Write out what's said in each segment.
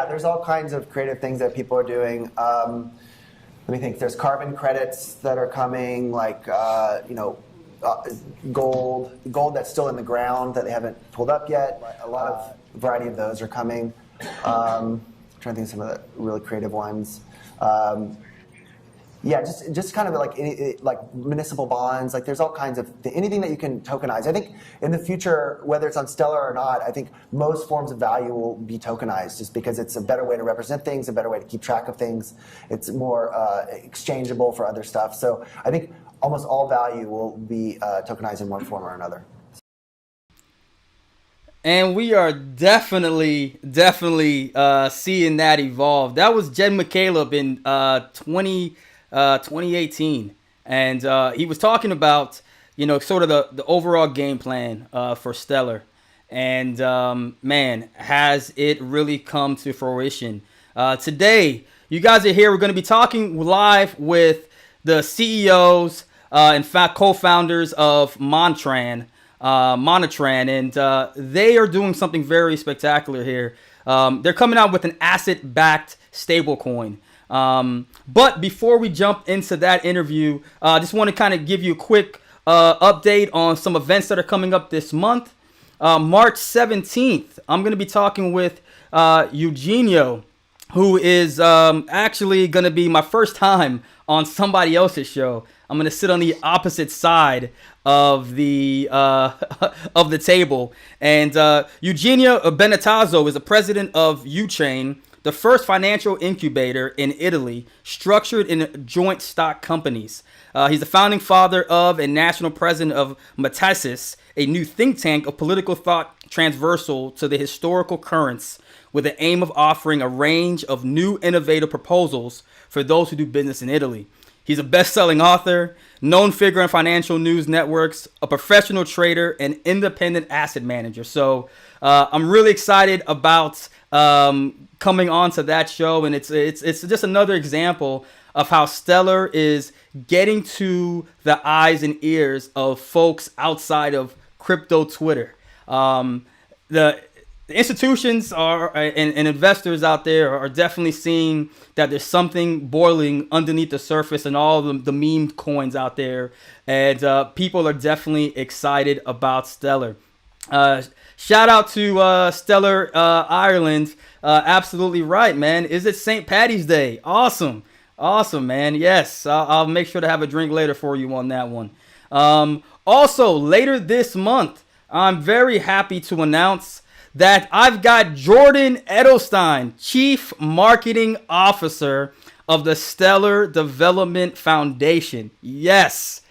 Yeah, there's all kinds of creative things that people are doing. Let me think. There's carbon credits that are coming, like gold that's still in the ground that they haven't pulled up yet. A lot of variety of those are coming. I'm trying to think of some of the really creative ones. Yeah, just kind of like municipal bonds. Like there's all kinds of anything that you can tokenize. I think in the future, whether it's on Stellar or not, I think most forms of value will be tokenized, just because it's a better way to represent things, a better way to keep track of things. It's more exchangeable for other stuff. So I think almost all value will be tokenized in one form or another. And we are definitely seeing that evolve. That was Jed McCaleb in 2018. And he was talking about, sort of the overall game plan for Stellar. And man, has it really come to fruition. Today, you guys are here. We're going to be talking live with the CEOs, in fact, co-founders of Monetran, and they are doing something very spectacular here. They're coming out with an asset-backed stablecoin. But before we jump into that interview, I just want to kind of give you a quick update on some events that are coming up this month. March 17th, I'm going to be talking with Eugenio, who is actually going to be my first time on somebody else's show. I'm going to sit on the opposite side of the table. And Eugenio Benetazzo is the president of Uchain, the first financial incubator in Italy, structured in joint stock companies. He's the founding father of and national president of Monedas, a new think tank of political thought transversal to the historical currents, with the aim of offering a range of new innovative proposals for those who do business in Italy. He's a best-selling author, known figure in financial news networks, a professional trader, and independent asset manager. So I'm really excited about coming on to that show, and it's just another example of how Stellar is getting to the eyes and ears of folks outside of crypto Twitter. The institutions and investors out there are definitely seeing that there's something boiling underneath the surface and all the meme coins out there, and people are definitely excited about Stellar. Shout out to Stellar Ireland. Absolutely right, man. Is it St. Paddy's Day? Awesome, man. Yes, I'll make sure to have a drink later for you on that one. Also, later this month, I'm very happy to announce that I've got Jordan Edelstein, Chief Marketing Officer of the Stellar Development Foundation. Yes,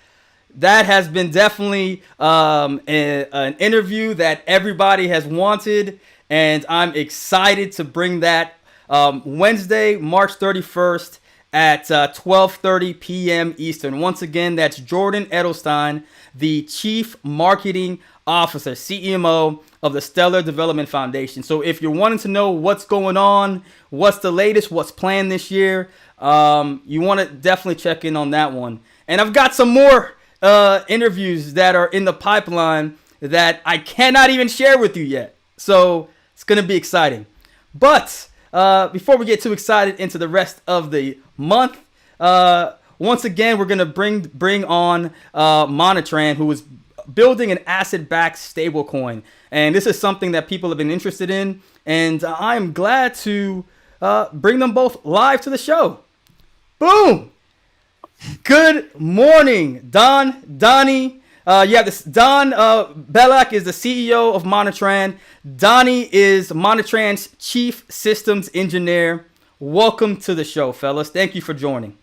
that has been definitely an interview that everybody has wanted, and I'm excited to bring that Wednesday, March 31st at 12:30 p.m. Eastern. Once again, that's Jordan Edelstein, the Chief Marketing Officer, CMO of the Stellar Development Foundation. So if you're wanting to know what's going on, what's the latest, what's planned this year, you want to definitely check in on that one. And I've got some more interviews that are in the pipeline that I cannot even share with you yet. So it's going to be exciting. But before we get too excited into the rest of the month, once again, we're going to bring on Monetran, who is building an asset-backed stablecoin. And this is something that people have been interested in. And I'm glad to bring them both live to the show. Boom! Good morning, Donnie. You have this. Don Belak is the CEO of Monetran. Donnie is Monetran's Chief Systems Engineer. Welcome to the show, fellas. Thank you for joining.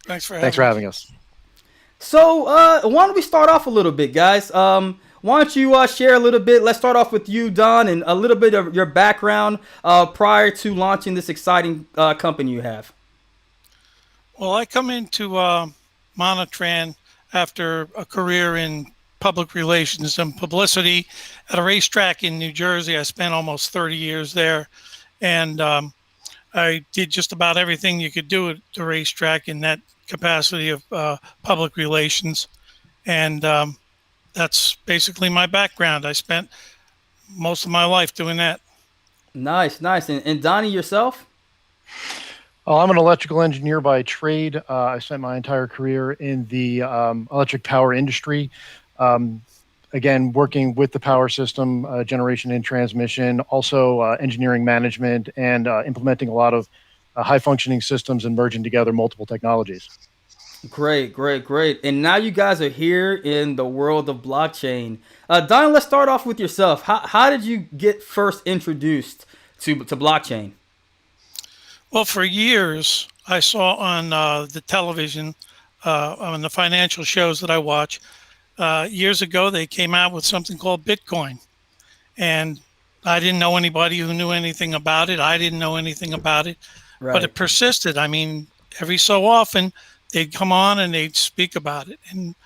Thanks for having us. So why don't we start off a little bit, guys? Why don't you share a little bit? Let's start off with you, Don, and a little bit of your background prior to launching this exciting company you have. Well, I come into Monetran after a career in public relations and publicity at a racetrack in New Jersey. I spent almost 30 years there, and I did just about everything you could do at the racetrack in that capacity of public relations, and that's basically my background. I spent most of my life doing that. Nice, nice. And Donnie, yourself? I'm an electrical engineer by trade. I spent my entire career in the electric power industry. Um, Again, working with the power system, generation and transmission, also engineering management, and implementing a lot of high functioning systems and merging together multiple technologies. Great, great, great. And now you guys are here in the world of blockchain. Donnie, let's start off with yourself. How did you get first introduced to blockchain? Well, for years, I saw on the television, on the financial shows that I watch, years ago, they came out with something called Bitcoin. And I didn't know anybody who knew anything about it. I didn't know anything about it, but Right, it persisted. I mean, every so often, they'd come on and they'd speak about it. And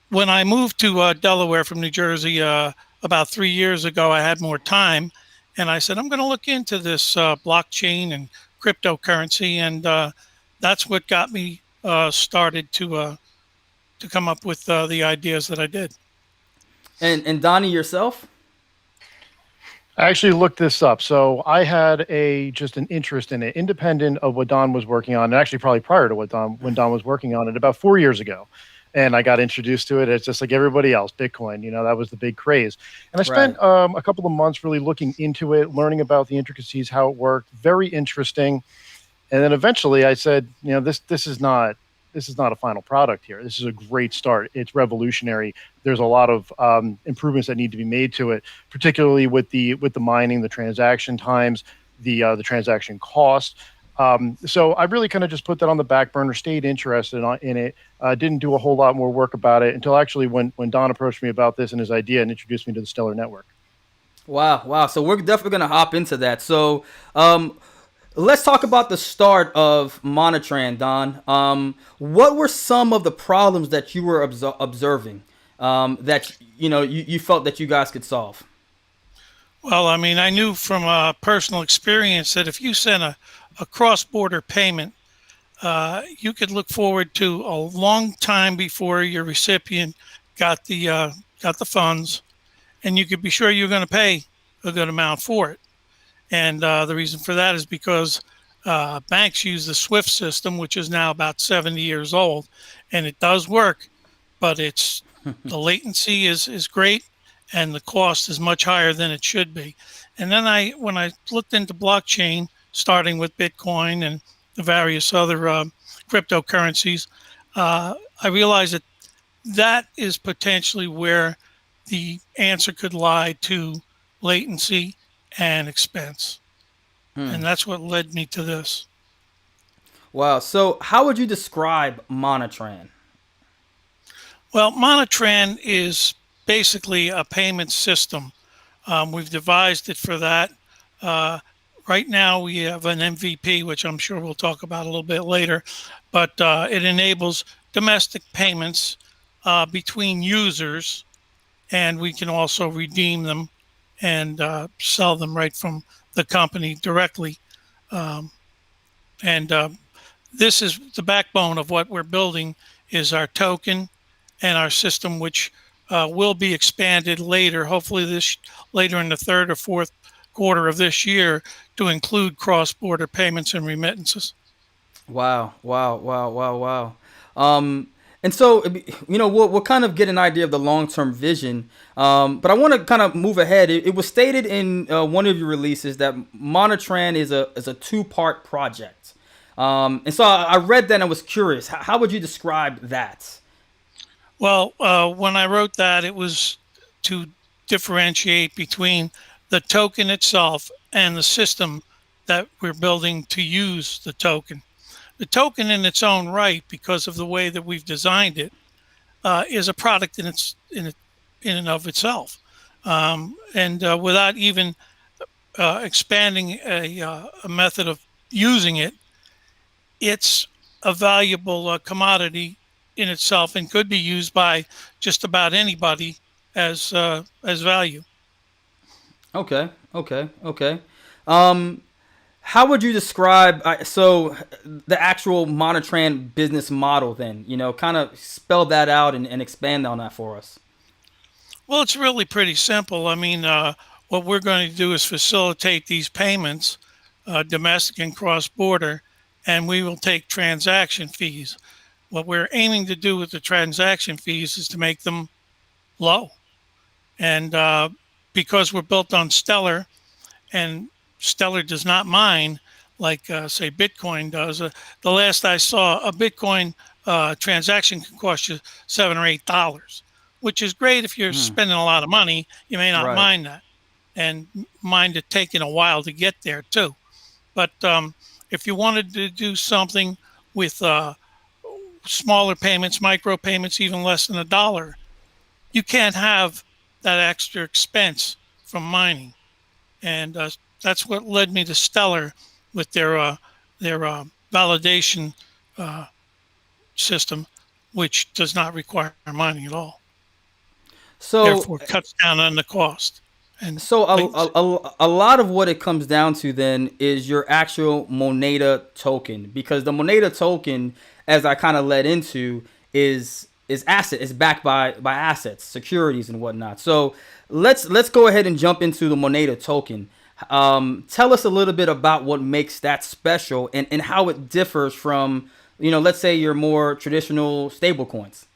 when I moved to Delaware from New Jersey about 3 years ago, I had more time, and I said I'm going to look into this blockchain and cryptocurrency, and that's what got me started to come up with the ideas that I did. and Donnie, yourself? I actually looked this up. So I had a just an interest in it, independent of what Don was working on, and actually probably prior to what Don when Don was working on it about 4 years ago. And I got introduced to it. It's just like everybody else, Bitcoin. That was the big craze. And I Right. spent a couple of months really looking into it, learning about the intricacies, how it worked. Very interesting. And then eventually I said, this is not a final product here. This is a great start. It's revolutionary. There's a lot of improvements that need to be made to it, particularly with the mining, the transaction times, the transaction cost. So I really kind of just put that on the back burner, stayed interested in it, didn't do a whole lot more work about it until actually when Don approached me about this and his idea and introduced me to the Stellar Network. Wow, wow. So we're definitely gonna hop into that. So let's talk about the start of Monetran, Don. What were some of the problems that you were observing that you felt that you guys could solve? Well, I mean, I knew from personal experience that if you sent a cross-border payment, you could look forward to a long time before your recipient got the funds, and you could be sure you're going to pay a good amount for it. And the reason for that is because banks use the SWIFT system, which is now about 70 years old, and it does work, but it's the latency is great, and the cost is much higher than it should be. And then when I looked into blockchain, starting with Bitcoin and the various other cryptocurrencies, I realized that that is potentially where the answer could lie to latency and expense. And that's what led me to this. Wow. So how would you describe Monetran? Well, Monetran is basically a payment system. We've devised it for that. Uh, right now, we have an MVP, which I'm sure we'll talk about a little bit later, but it enables domestic payments between users, and we can also redeem them and sell them right from the company directly. Um, and This is the backbone of what we're building is our token and our system, which will be expanded later, hopefully later in the third or fourth quarter of this year to include cross-border payments and remittances. Wow, wow, wow, wow, wow. Um, and so, we'll kind of get an idea of the long-term vision. But I want to kind of move ahead. It was stated in one of your releases that Monetran is a two-part project. And so I read that and I was curious. How would you describe that? Well, when I wrote that, it was to differentiate between the token itself and the system that we're building to use the token. The token in its own right, because of the way that we've designed it, is a product in and of itself, and without even expanding a method of using it, it's a valuable commodity in itself and could be used by just about anybody as value. Okay, okay, okay. Um, how would you describe so the actual Monetran business model then? Kind of spell that out and expand on that for us. Well, it's really pretty simple. I mean, what we're going to do is facilitate these payments, domestic and cross-border, and we will take transaction fees. What we're aiming to do with the transaction fees is to make them low. And because we're built on Stellar, and Stellar does not mine like, say, Bitcoin does. The last I saw, a Bitcoin transaction can cost you $7 or $8, which is great if you're spending a lot of money. You may not mind that, and mind it taking a while to get there too. But if you wanted to do something with smaller payments, micro payments, even less than $1, you can't have that extra expense from mining. And that's what led me to Stellar with their validation system, which does not require mining at all. So therefore cuts down on the cost. And so a lot of what it comes down to then is your actual Moneda token, because the Moneda token, as I kind of led into, is backed by assets, securities, and whatnot. So let's go ahead and jump into the Moneda token. Tell us a little bit about what makes that special and how it differs from, let's say your more traditional stable coins.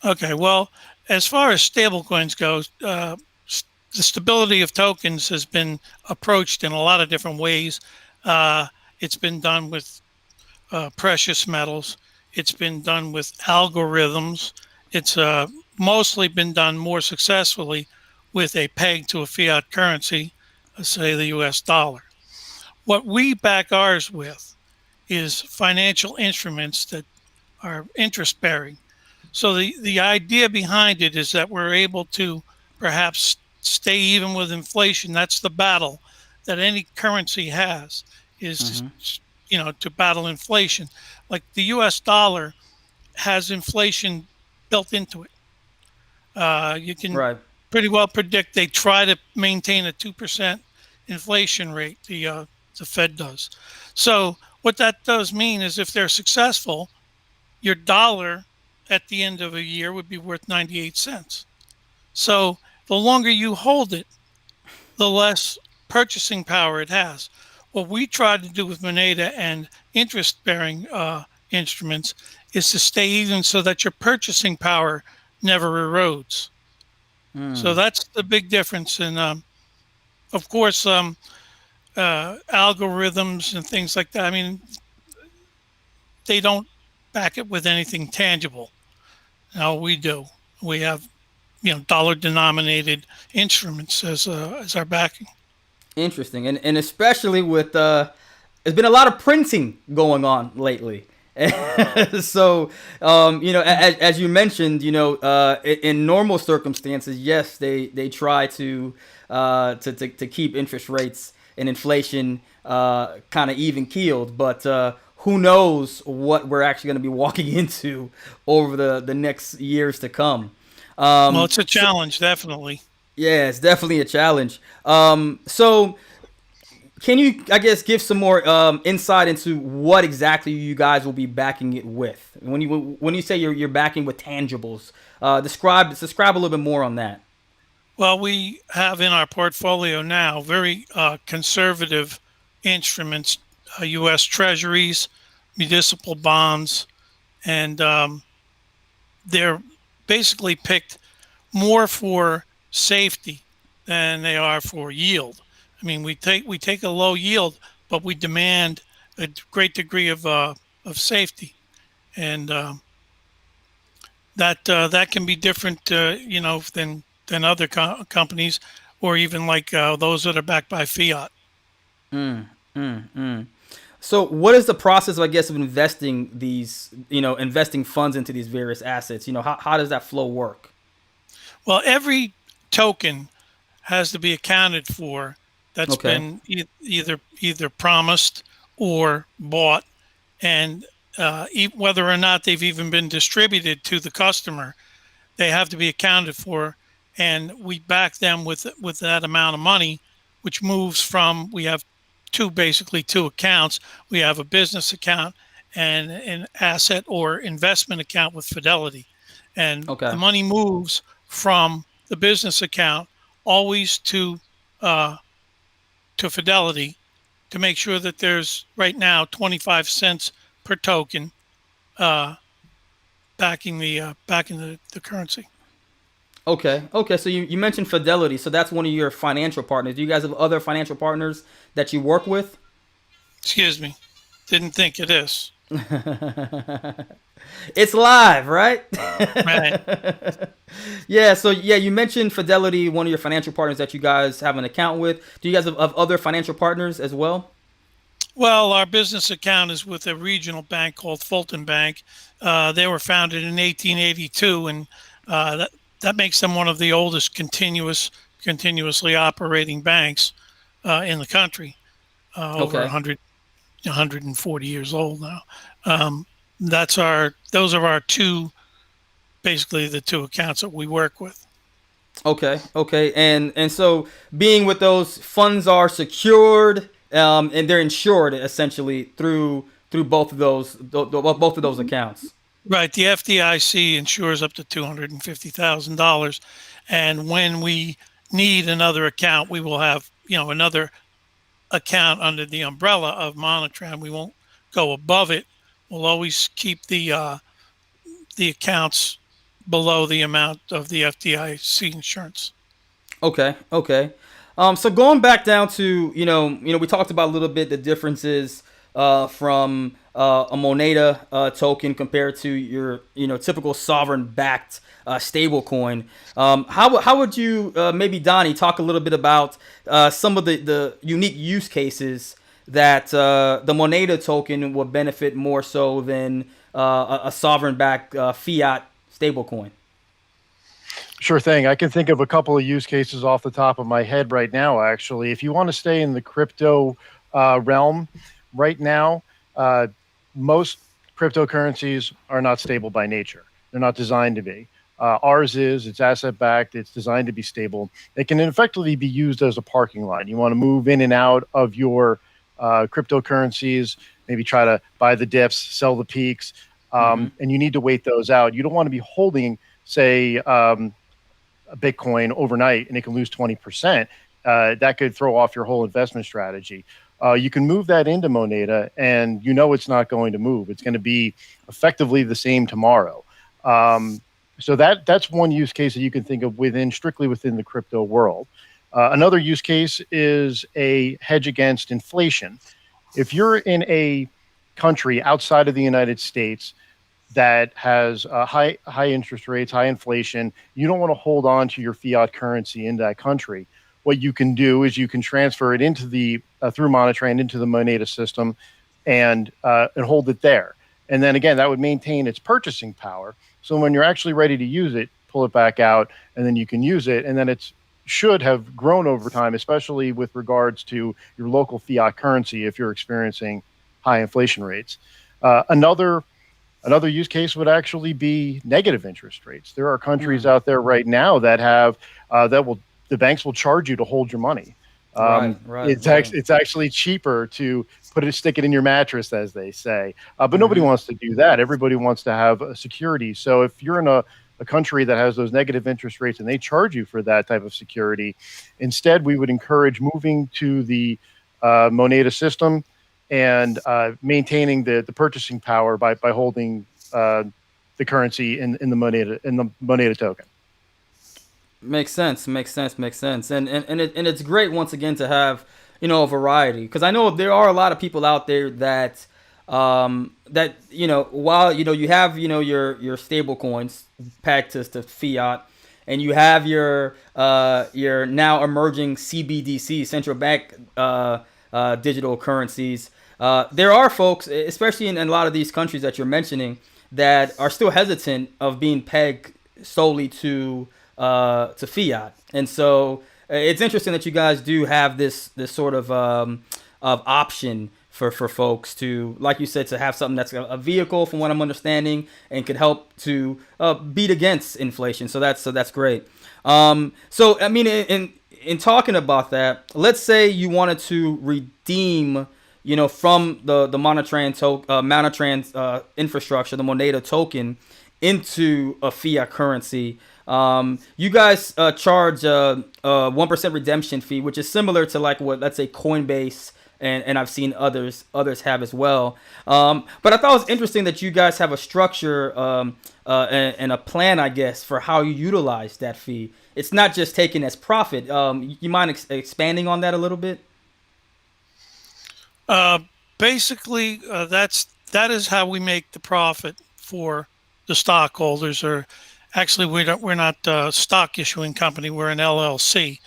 Okay, well, as far as stablecoins goes, the stability of tokens has been approached in a lot of different ways. It's been done with precious metals. It's been done with algorithms. It's mostly been done more successfully with a peg to a fiat currency, say the US dollar. What we back ours with is financial instruments that are interest bearing. So the idea behind it is that we're able to perhaps stay even with inflation. That's the battle that any currency has, is to battle inflation. Like the US dollar has inflation built into it. You can pretty well predict they try to maintain a 2% inflation rate, the Fed does. So what that does mean is if they're successful, your dollar at the end of a year would be worth 98 cents. So the longer you hold it, the less purchasing power it has. What we tried to do with Moneda and interest-bearing instruments is to stay even so that your purchasing power never erodes. So that's the big difference. And of course, algorithms and things like that, I mean, they don't back it with anything tangible. No, we do. We have dollar-denominated instruments as our backing. Interesting, and especially with there's been a lot of printing going on lately. So as you mentioned, in normal circumstances, yes, they try to keep interest rates and inflation kind of even keeled, but who knows what we're actually going to be walking into over the next years to come. Well, it's a challenge, definitely. Yeah, it's definitely a challenge. So can you, I guess, give some more insight into what exactly you guys will be backing it with? When you say you're backing with tangibles, describe a little bit more on that. Well, we have in our portfolio now very conservative instruments, U.S. Treasuries, municipal bonds, and they're basically picked more for safety than they are for yield. I mean, we take a low yield, but we demand a great degree of safety, and that can be different, than other companies, or even like those that are backed by fiat. So what is the process, I guess, of investing investing funds into these various assets? How does that flow work? Well, every token has to be accounted for that's been either promised or bought, and whether or not they've even been distributed to the customer, they have to be accounted for, and we back them with that amount of money, which moves from, we have two accounts. We have a business account and an asset or investment account with Fidelity. And the money moves from the business account always to to Fidelity to make sure that there's right now 25 cents per token backing the currency. Okay. Okay. So you mentioned Fidelity. So that's one of your financial partners. Do you guys have other financial partners that you work with? Excuse me. Didn't think of this. It's live, right? Right. Yeah. So yeah, you mentioned Fidelity, one of your financial partners that you guys have an account with. Do you guys have other financial partners as well? Well, our business account is with a regional bank called Fulton Bank. They were founded in 1882, and that makes them one of the oldest continuously operating banks in the country. Over Okay. 140 years old now. Those are our two, basically the two accounts that we work with. Okay. Okay. And so being with those funds are secured, and they're insured essentially through both of those accounts. Right. The FDIC insures up to $250,000, and when we need another account, we will have another account under the umbrella of Monetran. We won't go above it. We'll always keep the accounts below the amount of the FDIC insurance. Okay, okay. So going back down to we talked about a little bit the differences from a Moneda token compared to your typical sovereign-backed stablecoin. How would you maybe Donnie talk a little bit about some of the unique use cases that the Moneda token would benefit more so than a sovereign-backed fiat stablecoin? Sure thing. I can think of a couple of use cases off the top of my head right now, actually. If you want to stay in the crypto realm right now, most cryptocurrencies are not stable by nature. They're not designed to be. Ours is, it's asset backed, it's designed to be stable. It can effectively be used as a parking lot. You want to move in and out of your cryptocurrencies, maybe try to buy the dips, sell the peaks, and you need to wait those out. You don't want to be holding, say, a Bitcoin overnight and it can lose 20%. That could throw off your whole investment strategy. You can move that into Moneda, and it's not going to move. It's going to be effectively the same tomorrow. So that's one use case that you can think of strictly within the crypto world. Another use case is a hedge against inflation. If you're in a country outside of the United States that has high interest rates, high inflation, you don't want to hold on to your fiat currency in that country. What you can do is you can transfer it into the through Monetran into the Moneda system, and hold it there. And then again, that would maintain its purchasing power. So when you're actually ready to use it, pull it back out, and then you can use it. And then it should have grown over time, especially with regards to your local fiat currency if you're experiencing high inflation rates. Another use case would actually be negative interest rates. There are countries out there right now that have the banks will charge you to hold your money. It's actually cheaper to stick it in your mattress, as they say. But nobody wants to do that. Everybody wants to have a security. So if you're in a country that has those negative interest rates and they charge you for that type of security, instead we would encourage moving to the Moneda system and maintaining the purchasing power by holding the currency in the Moneda token. Makes sense. And it's great once again to have a variety, because I know there are a lot of people out there that while you have your stable coins pegged to fiat, and you have your now emerging CBDC, central bank digital currencies. There are folks, especially in a lot of these countries that you're mentioning, that are still hesitant of being pegged solely to fiat. And so it's interesting that you guys do have this sort of option for folks to, like you said, to have something that's a vehicle, from what I'm understanding, and could help to beat against inflation. So that's great. So I mean, in talking about that, let's say you wanted to redeem, from the Monetrans infrastructure, the Moneda token, into a fiat currency. You guys charge a 1% redemption fee, which is similar to like what, let's say, Coinbase and I've seen others have as well. But I thought it was interesting that you guys have a structure and a plan, I guess, for how you utilize that fee. It's not just taken as profit. You mind expanding on that a little bit? Basically, that is how we make the profit for the stockholders. Or actually, we're not stock issuing company. We're an LLC.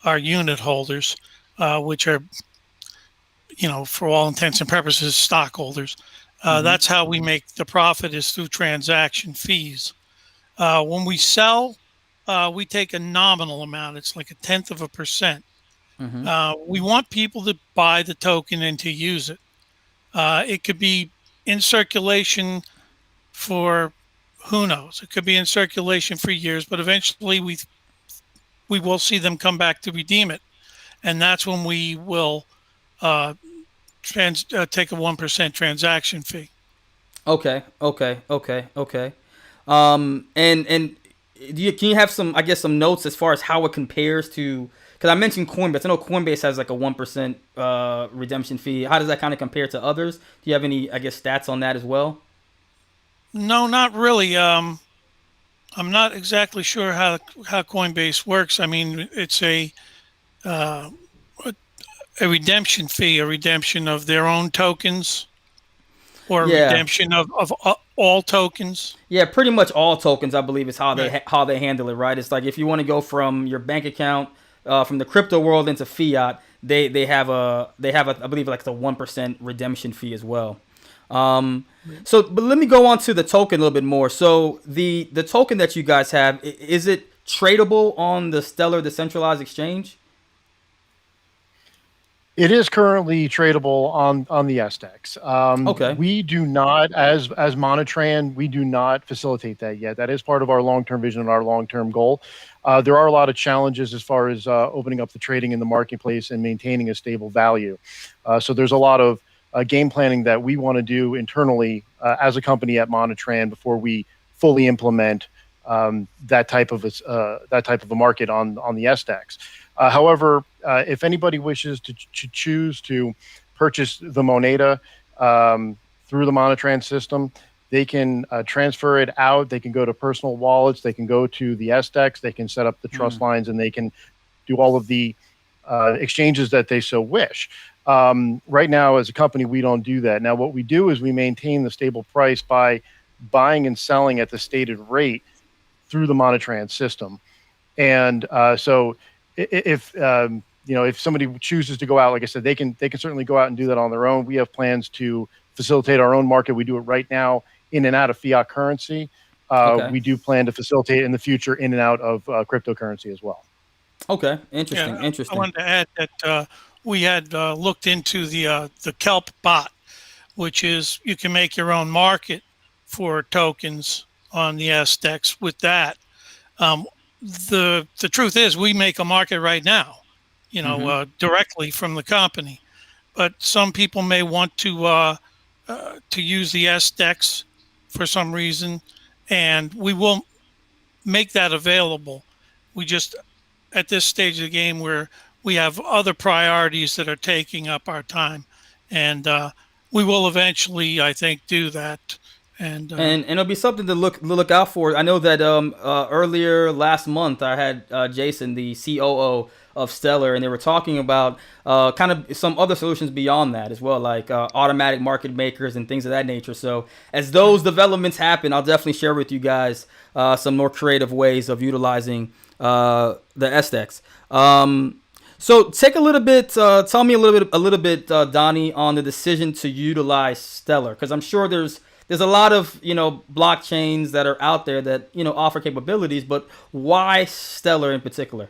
Our unit holders, which are, for all intents and purposes, stockholders. That's how we make the profit, is through transaction fees. When we sell, we take a nominal amount. It's like 0.1%. We want people to buy the token and to use it. It could be in circulation for, who knows? It could be in circulation for years, but eventually we will see them come back to redeem it, and that's when we will take a 1% transaction fee. Okay. And can you have some, I guess, some notes as far as how it compares to? Because I mentioned Coinbase. I know Coinbase has like a 1% redemption fee. How does that kind of compare to others? Do you have any, I guess, stats on that as well? No, not really. I'm not exactly sure how Coinbase works. I mean, it's a redemption fee, a redemption of their own tokens, or redemption of all tokens. Yeah, pretty much all tokens, I believe, is how they handle it, right? It's like if you want to go from your bank account, from the crypto world into fiat, they have I believe, like the 1% redemption fee as well. So, but let me go on to the token a little bit more. So the token that you guys have, is it tradable on the Stellar decentralized exchange? It is currently tradable on the SDEX. Okay. We do not, as Monetran, we do not facilitate that yet. That is part of our long-term vision and our long-term goal. There are a lot of challenges as far as opening up the trading in the marketplace and maintaining a stable value. So there's a lot of game planning that we want to do internally as a company at Monetran before we fully implement that type of a market on the SDEX. However, if anybody wishes to choose to purchase the Moneda through the Monetrans system, they can transfer it out. They can go to personal wallets. They can go to the SDEX. They can set up the trust lines, and they can do all of the exchanges that they so wish. Right now, as a company, we don't do that. Now, what we do is we maintain the stable price by buying and selling at the stated rate through the Monetrans system. And so if somebody chooses to go out, like I said, they can certainly go out and do that on their own. We have plans to facilitate our own market. We do it right now in and out of fiat currency. We do plan to facilitate in the future in and out of cryptocurrency as well. Okay, interesting. I wanted to add that we had looked into the Kelp bot, which is you can make your own market for tokens on the SDEX with that. The truth is, we make a market right now, directly from the company. But some people may want to use the SDEX for some reason, and we will make that available. We just, at this stage of the game, where we have other priorities that are taking up our time, and we will eventually, I think, do that. And it'll be something to look out for. I know that earlier last month I had Jason, the COO of Stellar, and they were talking about kind of some other solutions beyond that as well, like automatic market makers and things of that nature. So as those developments happen, I'll definitely share with you guys some more creative ways of utilizing the SDEX. So take a little bit, tell me a little bit, Donnie, on the decision to utilize Stellar, because I'm sure there's a lot of blockchains that are out there that offer capabilities, but why Stellar in particular?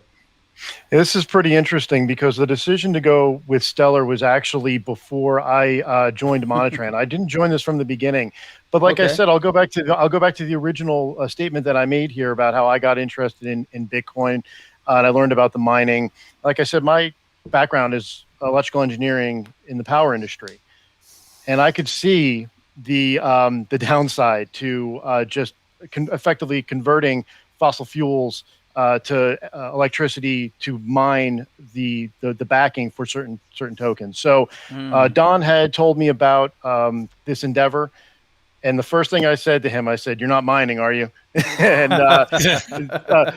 This is pretty interesting because the decision to go with Stellar was actually before I joined Monetran. I didn't join this from the beginning, but like I said, I'll go back to the original statement that I made here about how I got interested in Bitcoin, and I learned about the mining. Like I said, my background is electrical engineering in the power industry, and I could see the downside to just effectively converting fossil fuels to electricity to mine the backing for certain tokens. So Don had told me about this endeavor. And the first thing I said to him, I said, "You're not mining, are you?" And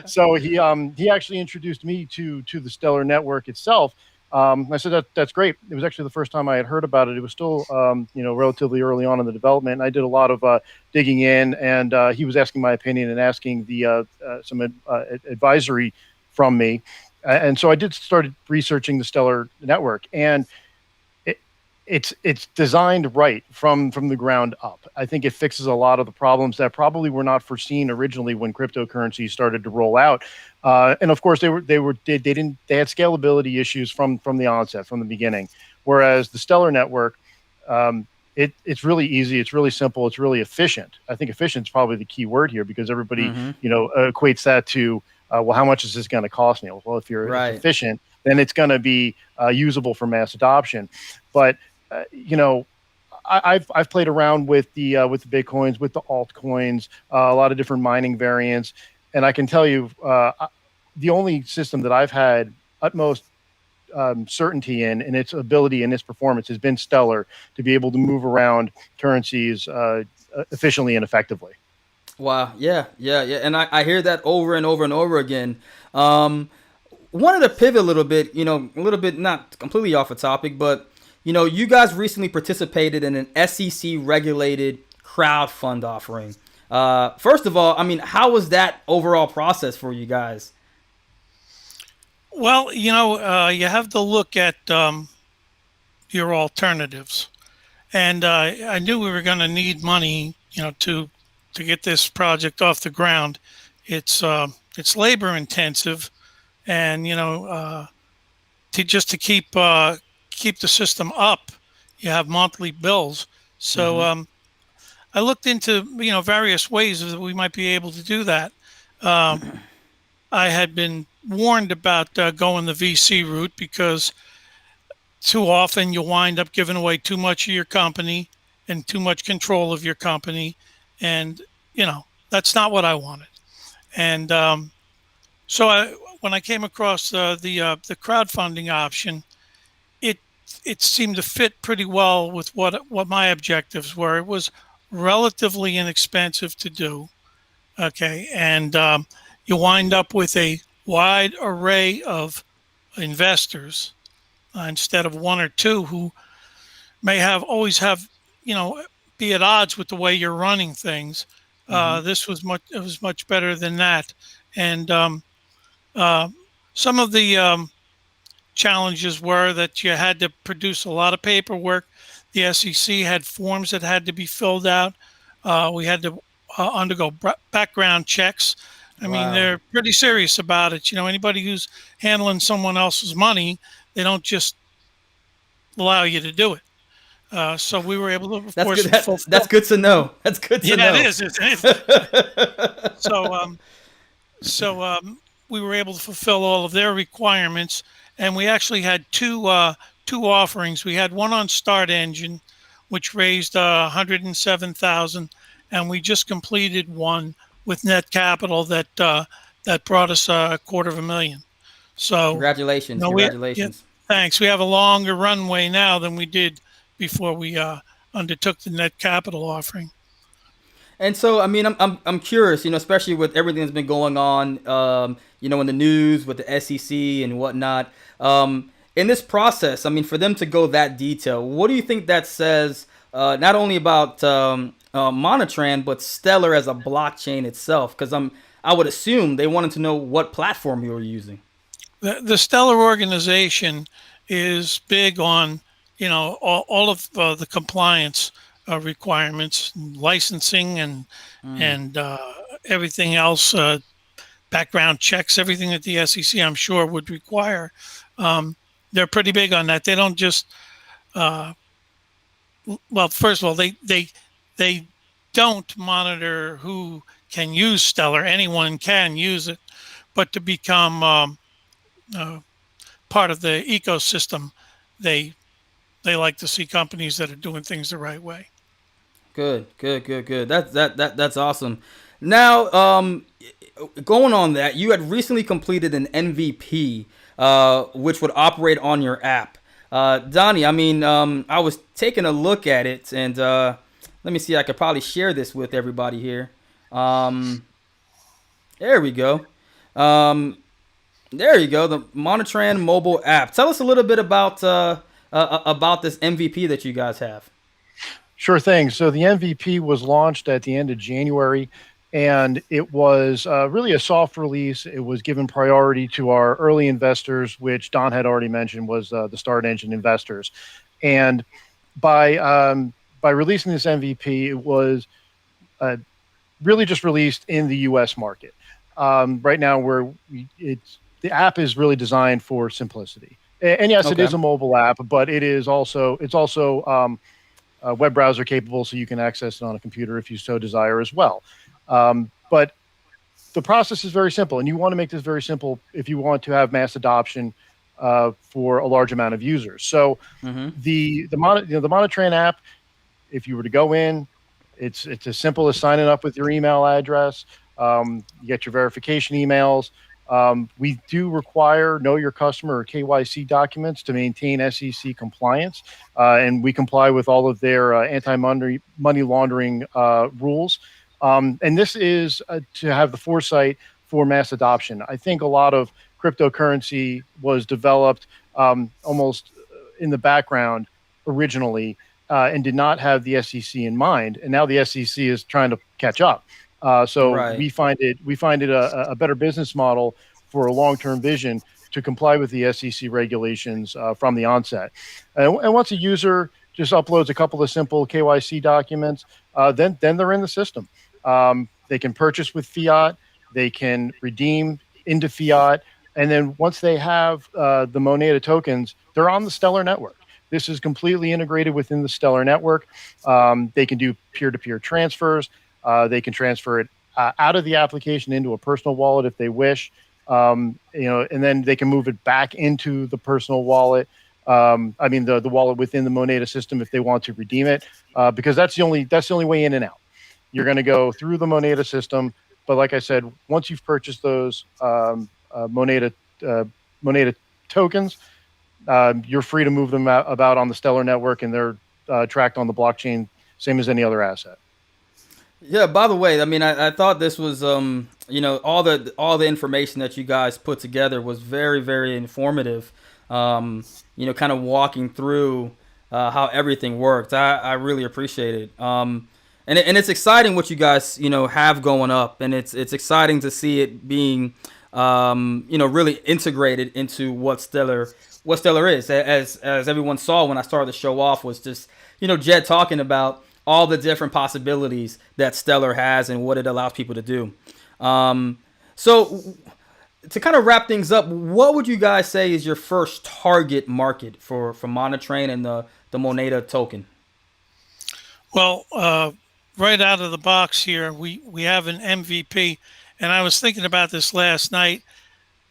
so he actually introduced me to the Stellar network itself. I said that's great. It was actually the first time I had heard about it. It was still relatively early on in the development. And I did a lot of digging in, and he was asking my opinion and asking some advisory from me. And so I started researching the Stellar network, and it's designed right from the ground up. I think it fixes a lot of the problems that probably were not foreseen originally when cryptocurrencies started to roll out. And of course, they had scalability issues from the onset, from the beginning. Whereas the Stellar network, it's really easy, it's really simple, it's really efficient. I think efficient is probably the key word here, because everybody equates that to well, how much is this going to cost me? Well, if you're efficient, then it's going to be usable for mass adoption. But I've played around with the Bitcoins, with the altcoins, a lot of different mining variants, and I can tell you the only system that I've had utmost certainty in its ability and its performance has been Stellar, to be able to move around currencies efficiently and effectively. Wow, yeah, and I hear that over and over and over again. Wanted to pivot a little bit, not completely off a topic, but you guys recently participated in an SEC regulated crowdfund offering. First of all, I mean, how was that overall process for you guys? Well, you have to look at your alternatives. And I knew we were going to need money, to get this project off the ground. It's labor intensive, and to keep the system up, you have monthly bills. So I looked into various ways that we might be able to do that. I had been warned about going the VC route, because too often you wind up giving away too much of your company and too much control of your company, and that's not what I wanted. And so when I came across the crowdfunding option, it seemed to fit pretty well with what my objectives were. It was relatively inexpensive to do, okay, and you wind up with a wide array of investors instead of one or two who may always have be at odds with the way you're running things. This was much better than that, and some of the challenges were that you had to produce a lot of paperwork. The SEC had forms that had to be filled out. We had to undergo background checks. I mean, they're pretty serious about it. Anybody who's handling someone else's money, they don't just allow you to do it. So we were able to, of course, that's good to know. That's good to know. Yeah, it is. So we were able to fulfill all of their requirements, and we actually had two offerings. We had one on Start Engine, which raised $107,000, and we just completed one with Net Capital that brought us $250,000. So congratulations! Congratulations! Thanks. We have a longer runway now than we did before we undertook the Net Capital offering. And so, I mean, I'm curious, especially with everything that's been going on, in the news with the SEC and whatnot. In this process, I mean, for them to go that detail, what do you think that says, not only about Monetran, but Stellar as a blockchain itself? Because I would assume they wanted to know what platform you were using. The Stellar organization is big on, all of the compliance requirements, licensing, and everything else, background checks, everything that the SEC, I'm sure, would require. They're pretty big on that. They don't just, well, first of all, they don't monitor who can use Stellar. Anyone can use it, but to become part of the ecosystem, they like to see companies that are doing things the right way. Good. That's awesome. Now, going on that, you had recently completed an MVP, which would operate on your app. Donnie, I mean, I was taking a look at it, and let me see. I could probably share this with everybody here. There we go. There you go. The Monetran mobile app. Tell us a little bit about this MVP that you guys have. Sure thing. So the MVP was launched at the end of January, and it was really a soft release. It was given priority to our early investors, which Don had already mentioned was the Start Engine investors. And by releasing this MVP, it was really just released in the U.S. market. Right now, the app is really designed for simplicity. And yes, It is a mobile app, but it's also web browser capable, so you can access it on a computer if you so desire as well. But the process is very simple, and you want to make this very simple if you want to have mass adoption for a large amount of users. So the Monetran app, if you were to go in, it's as simple as signing up with your email address. You get your verification emails. We do require Know Your Customer or KYC documents to maintain SEC compliance, and we comply with all of their anti-money laundering rules. And this is to have the foresight for mass adoption. I think a lot of cryptocurrency was developed almost in the background originally and did not have the SEC in mind, and now the SEC is trying to catch up. We find it a better business model for a long-term vision to comply with the SEC regulations from the onset. And once a user just uploads a couple of simple KYC documents, then they're in the system. They can purchase with fiat, they can redeem into fiat, and then once they have the Moneda tokens, they're on the Stellar network. This is completely integrated within the Stellar network. They can do peer-to-peer transfers. They can transfer it out of the application into a personal wallet if they wish, and then they can move it back into the personal wallet. The wallet within the Moneda system if they want to redeem it, because that's the only way in and out. You're going to go through the Moneda system, but like I said, once you've purchased those Moneda tokens, you're free to move them about on the Stellar network, and they're tracked on the blockchain, same as any other asset. Yeah. By the way, I mean, I thought this was, all the information that you guys put together was very, very informative. Kind of walking through how everything worked. I really appreciate it. And it's exciting what you guys have going up, and it's exciting to see it being really integrated into what Stellar is. As everyone saw when I started the show off, was just Jed talking about all the different possibilities that Stellar has and what it allows people to do. So to kind of wrap things up, what would you guys say is your first target market for Monetran and the Moneda token? Well, right out of the box here, we have an MVP, and I was thinking about this last night.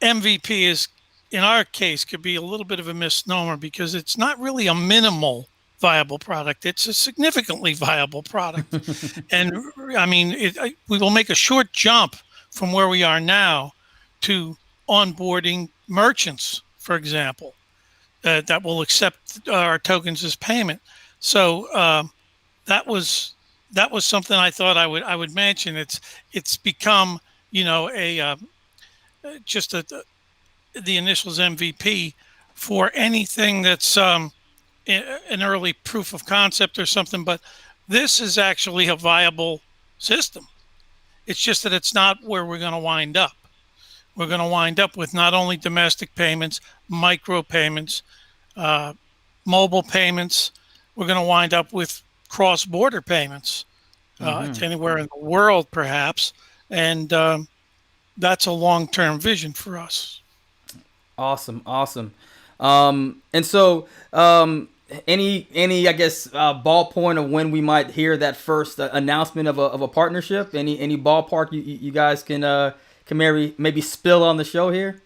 MVP is, in our case, could be a little bit of a misnomer because it's not really a minimal viable product. It's a significantly viable product. And I mean, we will make a short jump from where we are now to onboarding merchants, for example, that will accept our tokens as payment. So that was something I thought I would mention. It's become the initials MVP for anything that's an early proof of concept or something, but this is actually a viable system. It's just that it's not where we're going to wind up. We're going to wind up with not only domestic payments, micro payments, mobile payments. We're going to wind up with cross-border payments to anywhere in the world, perhaps. And that's a long-term vision for us. Awesome. And so any I guess ballpoint of when we might hear that first announcement of a partnership? Any ballpark you guys can maybe spill on the show here?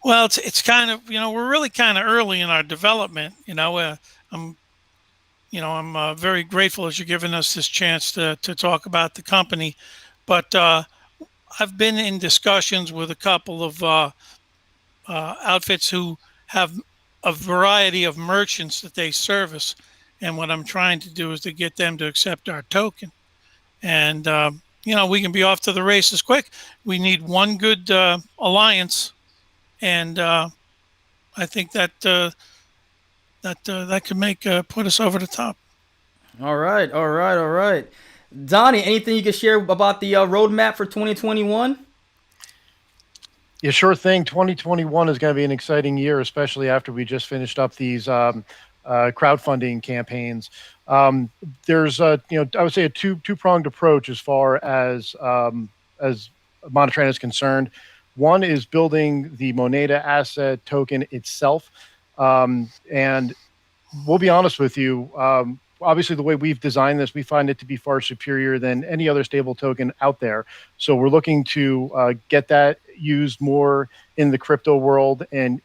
Well, it's kind of we're really kind of early in our development. I'm very grateful as you're giving us this chance to talk about the company, but I've been in discussions with a couple of outfits who have a variety of merchants that they service, and what I'm trying to do is to get them to accept our token, and we can be off to the races quick. We need one good alliance, and I think that that could make put us over the top. All right, all right, all right. Donnie, anything you can share about the roadmap for 2021? Yeah, sure thing. 2021 is going to be an exciting year, especially after we just finished up these crowdfunding campaigns. There's I would say a two-pronged approach as far as Monetran is concerned. One is building the Moneda asset token itself, and we'll be honest with you. Obviously, the way we've designed this, we find it to be far superior than any other stable token out there. So we're looking to get that used more in the crypto world and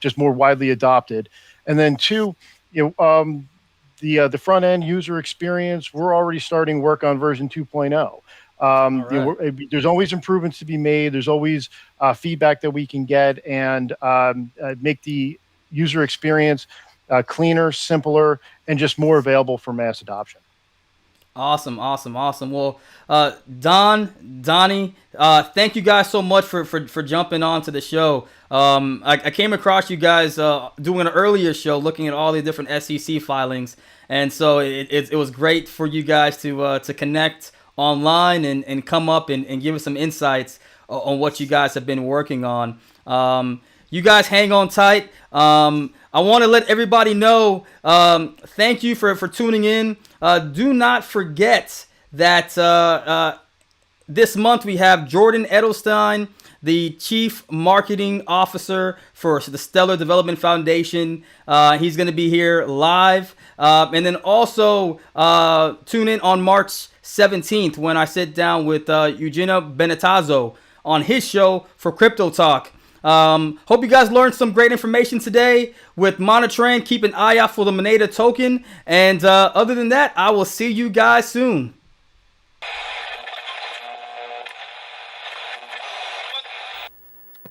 just more widely adopted. And then two, the front end user experience, we're already starting work on version 2.0. Right. There's always improvements to be made. There's always feedback that we can get and make the user experience cleaner, simpler, and just more available for mass adoption. Awesome, awesome, awesome. Well, Donnie, thank you guys so much for jumping on to the show. I came across you guys doing an earlier show looking at all the different SEC filings, and so it was great for you guys to connect online and come up and give us some insights on what you guys have been working on. You guys hang on tight. I want to let everybody know, thank you for tuning in. Do not forget that this month we have Jordan Edelstein, the Chief Marketing Officer for the Stellar Development Foundation. He's going to be here live. And then also tune in on March 17th when I sit down with Eugenio Benetazzo on his show for Crypto Talk. Hope you guys learned some great information today with Monetran. Keep an eye out for the Moneda token. And other than that, I will see you guys soon.